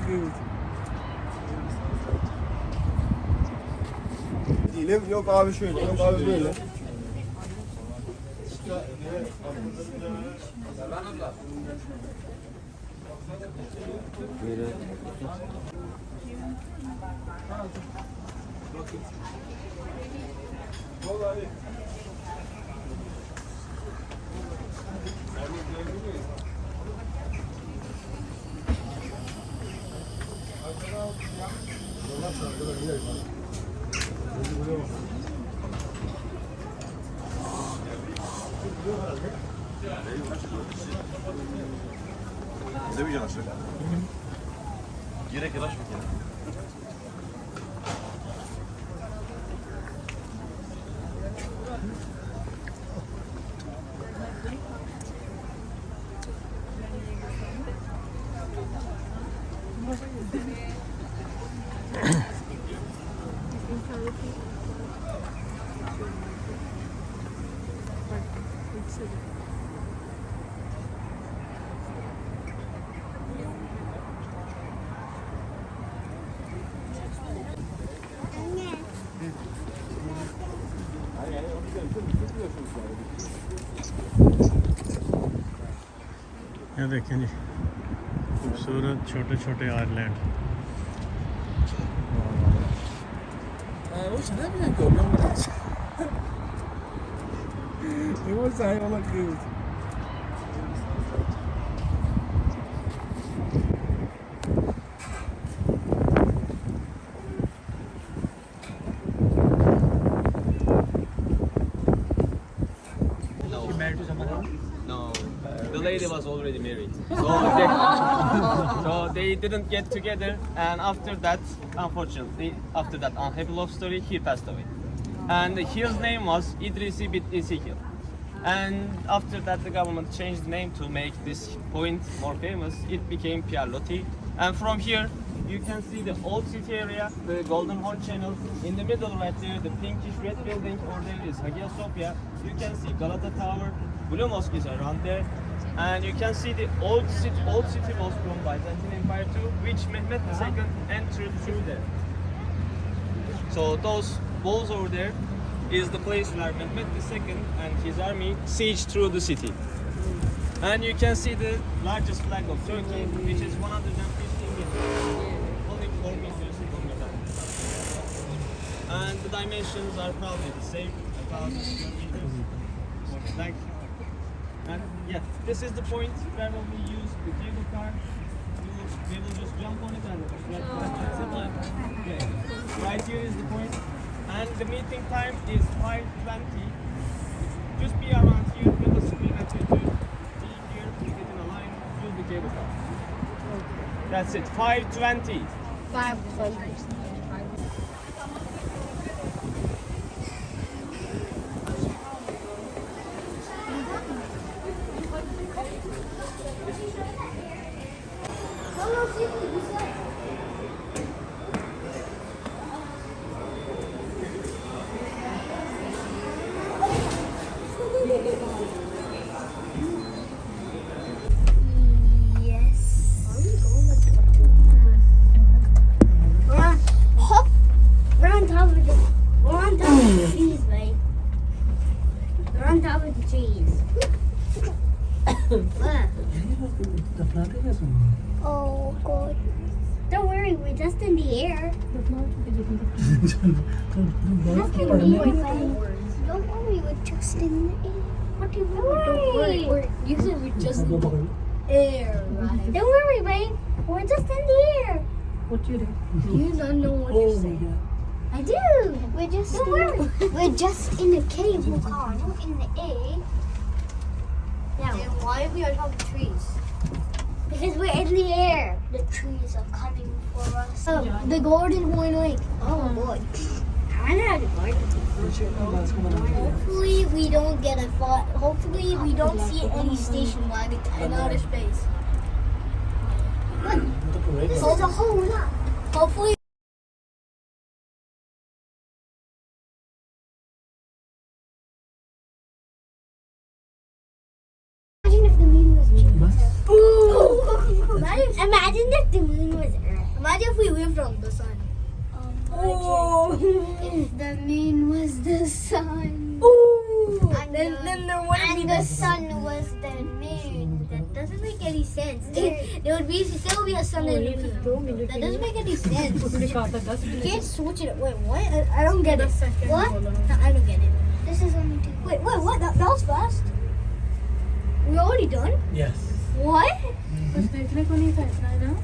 kız. Değilim. Yok abi şöyle, yok abi böyle. İzlemeyeceksin aşağı. Gerek yanaş bir kere. ये देखें जी खूबसूरत छोटे छोटे आइलैंड वो sana bir dakika ben bırak. Yok sen ona kız. No, the lady was already married. So they didn't get together, and after that, unfortunately, after that unhappy love story, he passed away. And his name was Idrisi bint Ezekiel. And after that, the government changed the name to make this point more famous. It became Pierre Loti. And from here, you can see the old city area, the Golden Horn Channel. In the middle right there, the pinkish red building, or there is Hagia Sophia. You can see Galata Tower, Blue Mosque is around there. And you can see the old city was from Byzantine Empire too, which Mehmet II entered through there. So those walls over there is the place where Mehmet II and his army sieged through the city. And you can see the largest flag of Turkey, which is 150 meters, only 4 meters longer. And the dimensions are probably the same, about 4 meters. Like, and yeah, this is the point where we use the cable car. We will just jump on it and right here is the point. And the meeting time is 5:20. Just be around here with the screen at you. Be here, get in a line, use the cable car. That's it, 5:20. 500. Oh God! Don't worry, we're just in the air. Don't worry, we're just in the air. What do you mean? Don't worry. You said we're just in the air, right? Don't worry, babe. We're just in the air. What you do? You don't know what you're saying. I do. We're just. Don't worry. We're just in a cable car, not in the air. Now, Then why we are talking trees? because we're in the air, the trees are coming for us. Oh, the Golden Horn Lake. Oh boy. I know how to garden. Hopefully we don't get a fought. Hopefully we don't see any station wagon in outer space. Look, this is a whole lot. Hopefully. Imagine if the moon was Jupiter. Imagine if the moon was Earth. Imagine if we lived on the sun. If the moon was the sun. And then there wouldn't be And the sun was the moon. That doesn't make any sense. There would be still be a sun and a moon. That doesn't make any sense. You can't switch it. Wait, what? I don't get it. What? No, I don't get it. This is only two. Wait, what? That was fast. We already done? Yes. What? Click on it now.